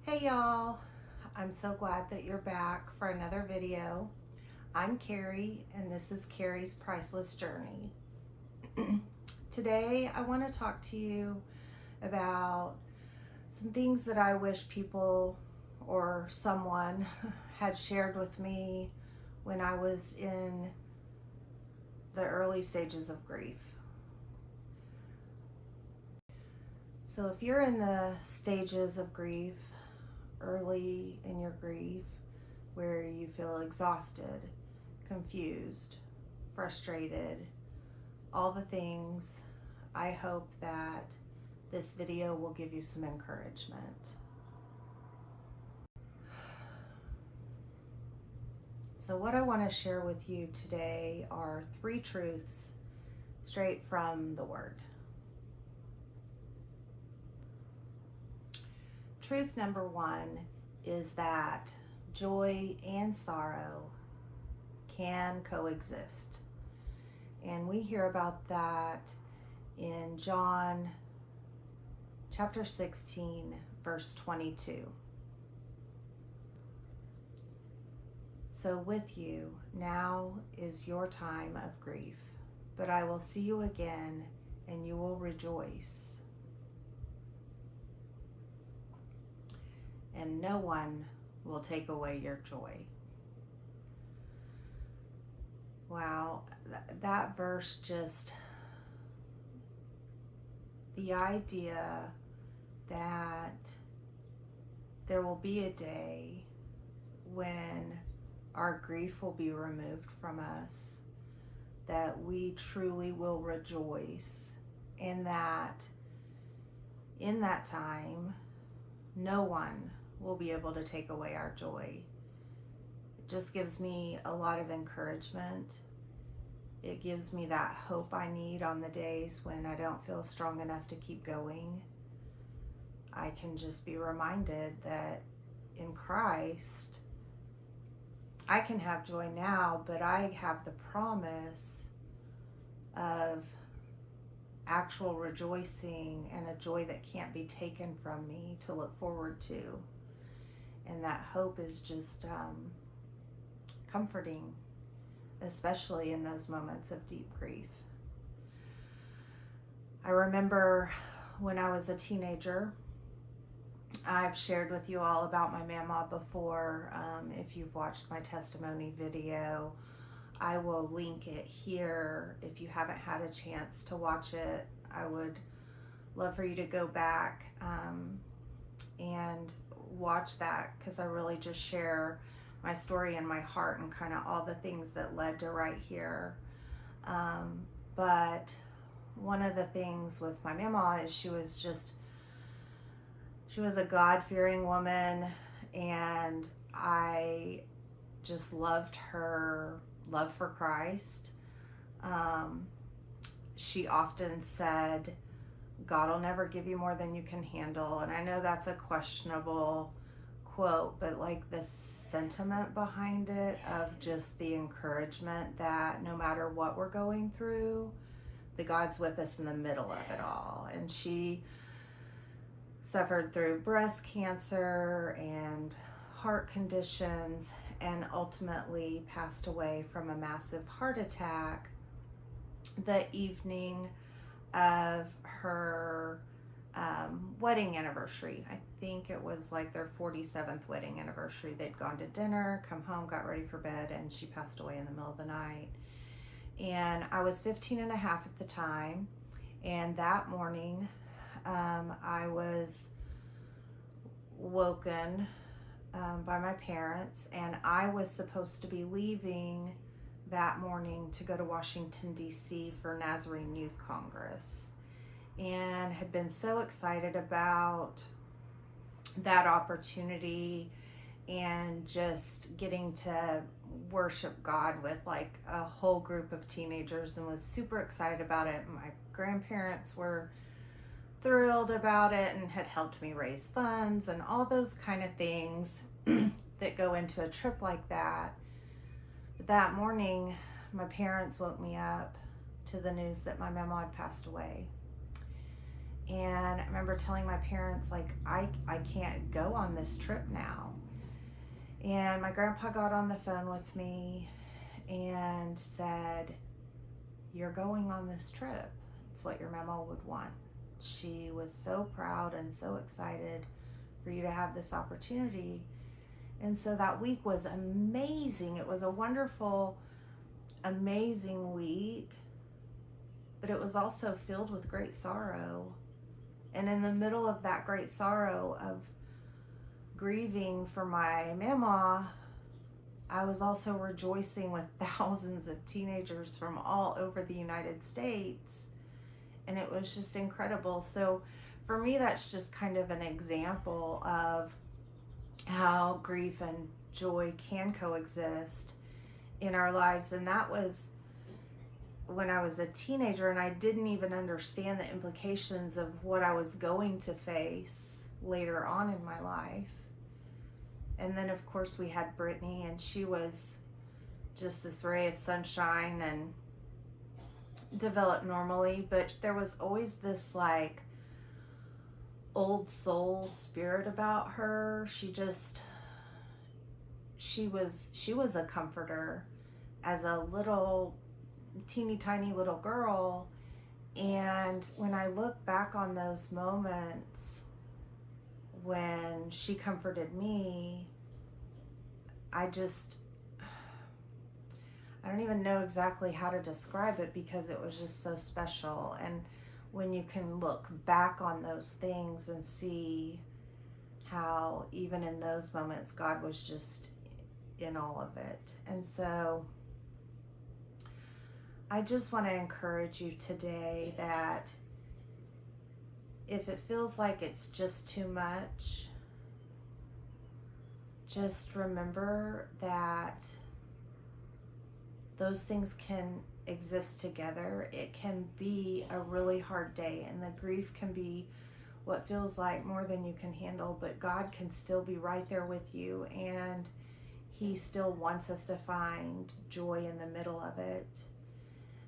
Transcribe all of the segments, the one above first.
Hey y'all, I'm so glad that you're back for another video. I'm Kari and this is Kari's Priceless Journey. Today I want to talk to you about some things that I wish people or someone had shared with me when I was in the early stages of grief. So if you're in the stages of grief, early in your grief, where you feel exhausted, confused, frustrated, all the things, I hope that this video will give you some encouragement. So what I want to share with you today are 3 truths straight from the Word. Truth number 1 is that joy and sorrow can coexist. And we hear about that in John chapter 16, verse 22. So with you, now is your time of grief, but I will see you again and you will rejoice. And no one will take away your joy. Wow, that verse just, the idea that there will be a day when our grief will be removed from us, that we truly will rejoice, and that in that time, no one will be able to take away our joy. It just gives me a lot of encouragement. It gives me that hope I need on the days when I don't feel strong enough to keep going. I can just be reminded that in Christ, I can have joy now, but I have the promise of actual rejoicing and a joy that can't be taken from me to look forward to. And that hope is just comforting, especially in those moments of deep grief. I remember when I was a teenager, I've shared with you all about my mama before. If you've watched my testimony video, I will link it here. If you haven't had a chance to watch it, I would love for you to go back and watch that, because I really just share my story and my heart and kind of all the things that led to right here. But one of the things with my mama is she was a God-fearing woman, and I just loved her love for Christ. She often said, God will never give you more than you can handle. And I know that's a questionable quote, but like the sentiment behind it of just the encouragement that no matter what we're going through, the God's with us in the middle of it all. And she suffered through breast cancer and heart conditions and ultimately passed away from a massive heart attack the evening of her wedding anniversary. I think it was like their 47th wedding anniversary. They'd gone to dinner, come home, got ready for bed, and she passed away in the middle of the night. And I was 15 and a half at the time, and that morning I was woken by my parents, and I was supposed to be leaving that morning to go to Washington, D.C. for Nazarene Youth Congress, and had been so excited about that opportunity and just getting to worship God with like a whole group of teenagers, and was super excited about it. My grandparents were thrilled about it and had helped me raise funds and all those kind of things that go into a trip like that. But that morning, my parents woke me up to the news that my mama had passed away. And I remember telling my parents, like, I can't go on this trip now. And my grandpa got on the phone with me and said, you're going on this trip. It's what your mama would want. She was so proud and so excited for you to have this opportunity. And so that week was amazing. It was a wonderful, amazing week, but it was also filled with great sorrow. And in the middle of that great sorrow of grieving for my mama, I was also rejoicing with thousands of teenagers from all over the United States. And it was just incredible. So for me, that's just kind of an example of how grief and joy can coexist in our lives. And that was when I was a teenager, and I didn't even understand the implications of what I was going to face later on in my life. And then, of course, we had Brittany, and she was just this ray of sunshine and developed normally. But there was always this like old soul spirit about her. She was a comforter as a little teeny tiny little girl. And when I look back on those moments when she comforted me, I don't even know exactly how to describe it, because it was just so special. And when you can look back on those things and see how even in those moments God was just in all of it. And so I just want to encourage you today that if it feels like it's just too much, just remember that those things can exist together. It can be a really hard day, and the grief can be what feels like more than you can handle, but God can still be right there with you, and He still wants us to find joy in the middle of it.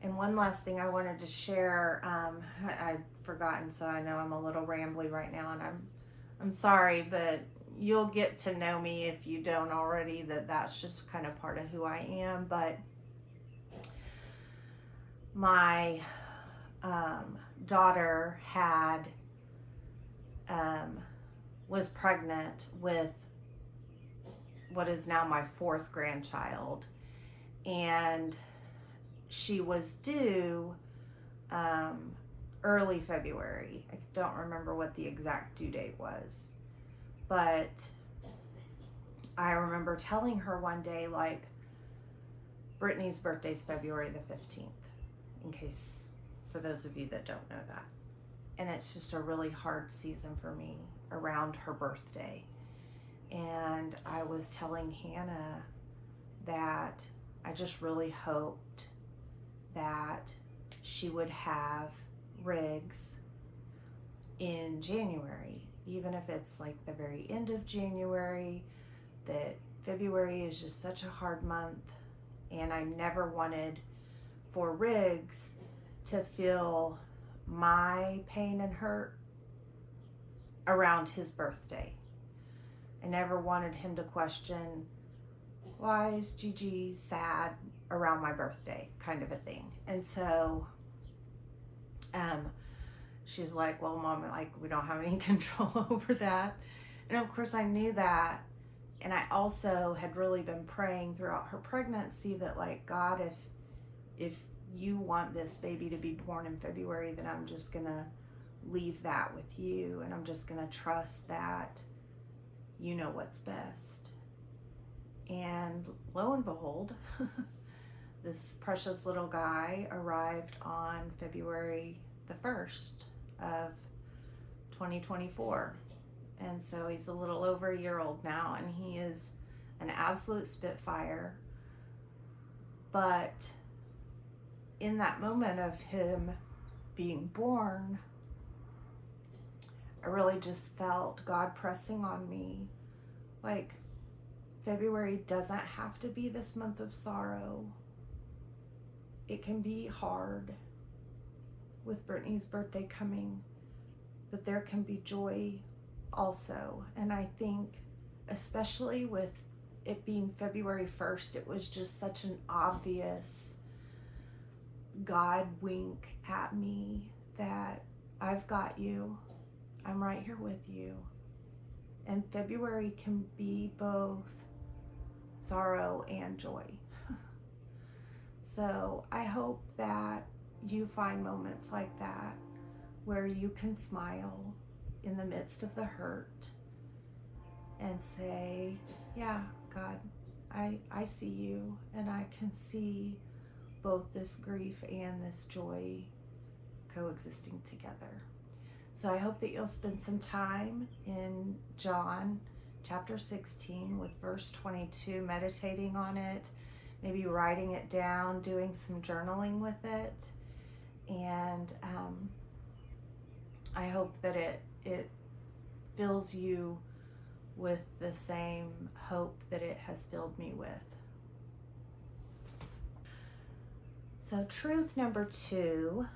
And one last thing I wanted to share, I'd forgotten, so I know I'm a little rambly right now, and I'm sorry, but you'll get to know me if you don't already, that's just kind of part of who I am. But my daughter was pregnant with what is now my fourth grandchild, and she was due early February. I don't remember what the exact due date was, but I remember telling her one day, like, Brittany's birthday's February the 15th, in case, for those of you that don't know that. And it's just a really hard season for me around her birthday. And I was telling Hannah that I just really hoped that she would have Riggs in January, even if it's like the very end of January. That February is just such a hard month, and I never wanted for Riggs to feel my pain and hurt around his birthday. I never wanted him to question, why is Gigi sad around my birthday, kind of a thing. And so she's like, well, Mom, like, we don't have any control over that. And of course I knew that. And I also had really been praying throughout her pregnancy that, like, God, if you want this baby to be born in February, then I'm just gonna leave that with you, and I'm just gonna trust that you know what's best. And lo and behold, this precious little guy arrived on February the 1st of 2024. And so he's a little over a year old now, and he is an absolute spitfire. But in that moment of him being born, I really just felt God pressing on me, like, February doesn't have to be this month of sorrow. It can be hard with Brittany's birthday coming, but there can be joy also. And I think, especially with it being February 1st, it was just such an obvious God wink at me that I've got you. I'm right here with you. And February can be both sorrow and joy. So I hope that you find moments like that where you can smile in the midst of the hurt and say, yeah, God, I see you, and I can see both this grief and this joy coexisting together. So I hope that you'll spend some time in John chapter 16 with verse 22, meditating on it, maybe writing it down, doing some journaling with it. And I hope that it fills you with the same hope that it has filled me with. So truth number 2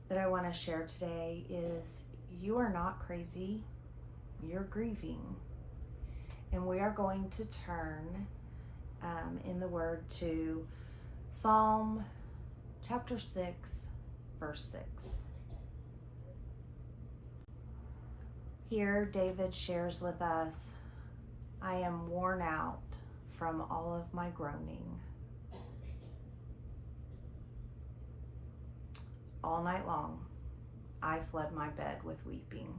that I want to share today is you are not crazy, you're grieving. And we are going to turn in the Word to Psalm chapter 6, verse 6. Here, David shares with us, I am worn out from all of my groaning. All night long, I fled my bed with weeping.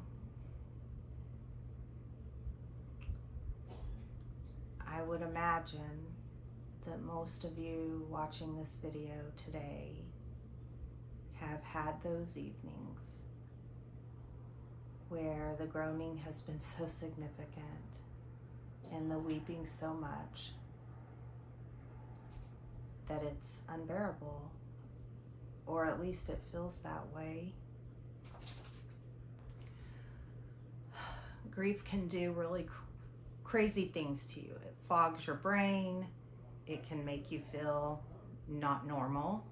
I would imagine that most of you watching this video today have had those evenings where the groaning has been so significant and the weeping so much that it's unbearable, or at least it feels that way. Grief can do really crazy things to you. It fogs your brain. It can make you feel not normal.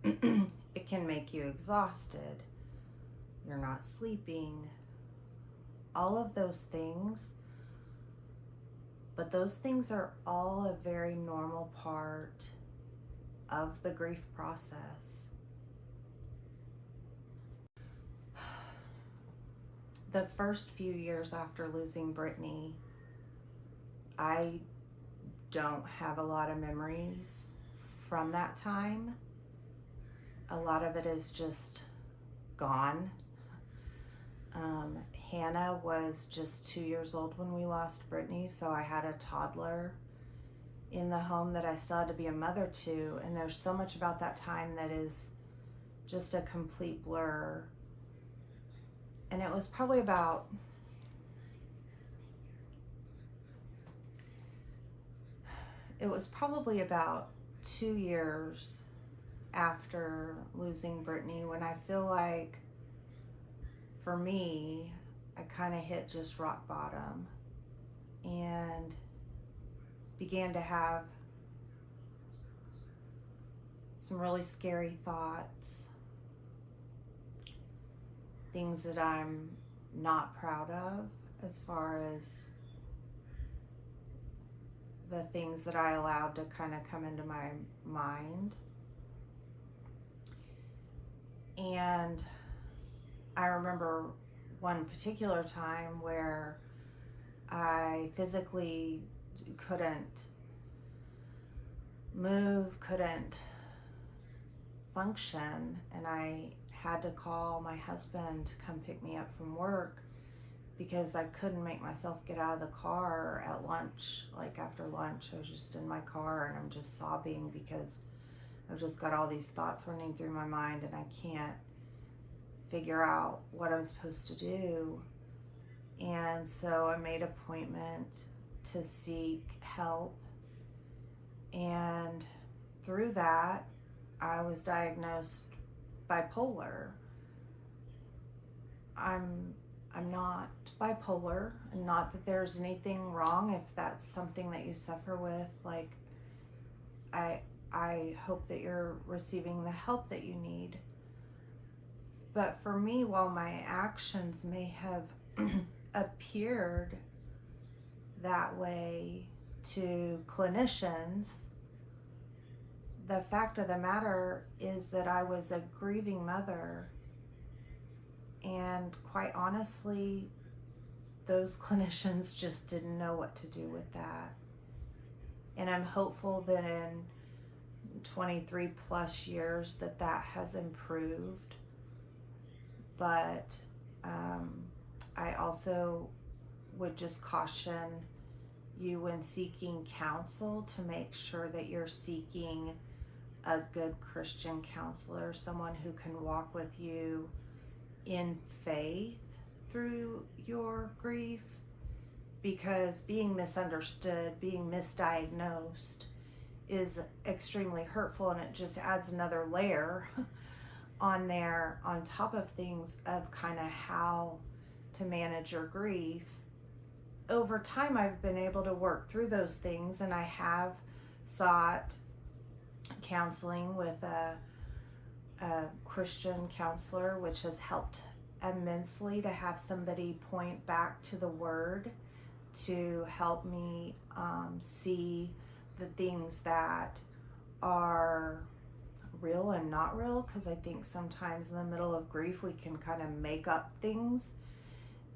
It can make you exhausted. You're not sleeping. All of those things. But those things are all a very normal part of the grief process. The first few years after losing Brittany, I don't have a lot of memories from that time. A lot of it is just gone. Hannah was just 2 years old when we lost Brittany, so I had a toddler in the home that I still had to be a mother to, and there's so much about that time that is just a complete blur. And it was probably about it was probably about 2 years after losing Brittany when I feel like, for me, I kind of hit just rock bottom and began to have some really scary thoughts, things that I'm not proud of as far as the things that I allowed to kind of come into my mind. And I remember one particular time where I physically couldn't move, couldn't function, and I had to call my husband to come pick me up from work because I couldn't make myself get out of the car at lunch. Like after lunch, I was just in my car and I'm just sobbing because I've just got all these thoughts running through my mind and I can't figure out what I'm supposed to do. And so I made an appointment to seek help, and through that I was diagnosed bipolar. I'm not bipolar, and not that there's anything wrong if that's something that you suffer with. Like I hope that you're receiving the help that you need. But for me, while my actions may have appeared that way to clinicians, the fact of the matter is that I was a grieving mother, and quite honestly, those clinicians just didn't know what to do with that. And I'm hopeful that in 23 plus years that has improved. But I also would just caution you when seeking counsel to make sure that you're seeking a good Christian counselor, someone who can walk with you in faith through your grief, because being misunderstood, being misdiagnosed is extremely hurtful, and it just adds another layer on there on top of things of kind of how to manage your grief. Over time, I've been able to work through those things, and I have sought counseling with a Christian counselor, which has helped immensely to have somebody point back to the Word to help me see the things that are real and not real, because I think sometimes in the middle of grief we can kind of make up things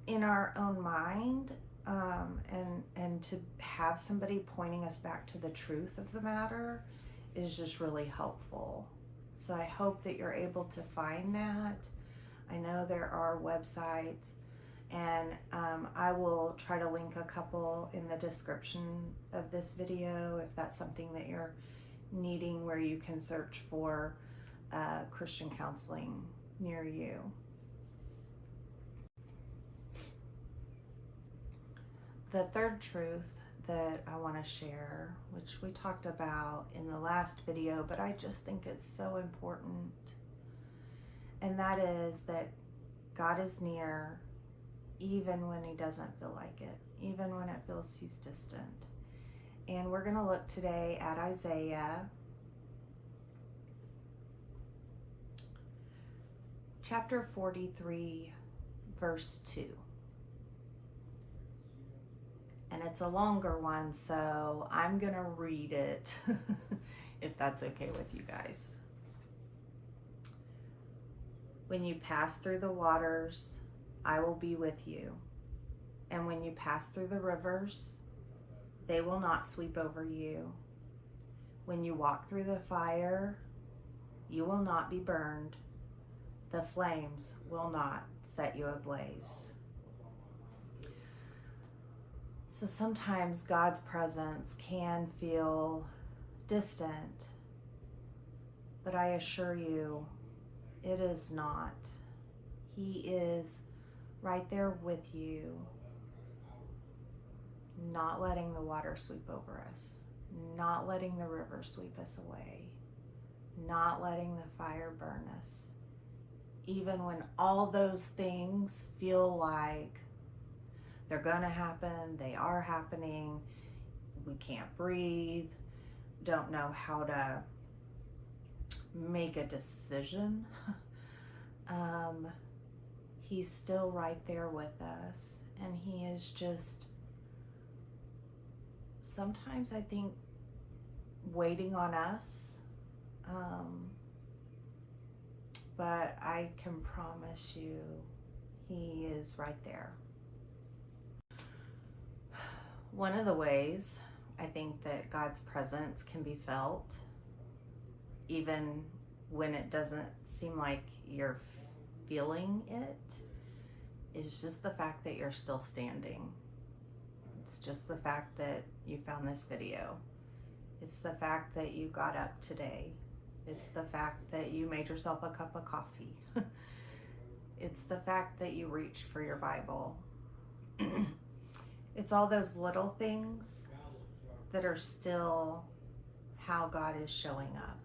in our own mind, and to have somebody pointing us back to the truth of the matter is just really helpful. So I hope that you're able to find that. I know there are websites, and I will try to link a couple in the description of this video if that's something that you're needing, where you can search for Christian counseling near you. The third truth that I want to share, which we talked about in the last video, but I just think it's so important, and that is that God is near even when he doesn't feel like it, even when it feels he's distant. And we're going to look today at Isaiah chapter 43, verse 2. And it's a longer one, so I'm going to read it if that's okay with you guys. When you pass through the waters, I will be with you. And when you pass through the rivers, they will not sweep over you. When you walk through the fire, you will not be burned. The flames will not set you ablaze. So sometimes God's presence can feel distant, but I assure you, it is not. He is right there with you, not letting the water sweep over us, not letting the river sweep us away, not letting the fire burn us. Even when all those things feel like they're gonna happen, they are happening, we can't breathe, don't know how to make a decision, he's still right there with us, and he is just sometimes, I think, waiting on us, but I can promise you he is right there. One of the ways I think that God's presence can be felt, even when it doesn't seem like you're feeling it, is just the fact that you're still standing. It's just the fact that you found this video. It's the fact that you got up today. It's the fact that you made yourself a cup of coffee. It's the fact that you reached for your Bible. It's all those little things that are still how God is showing up.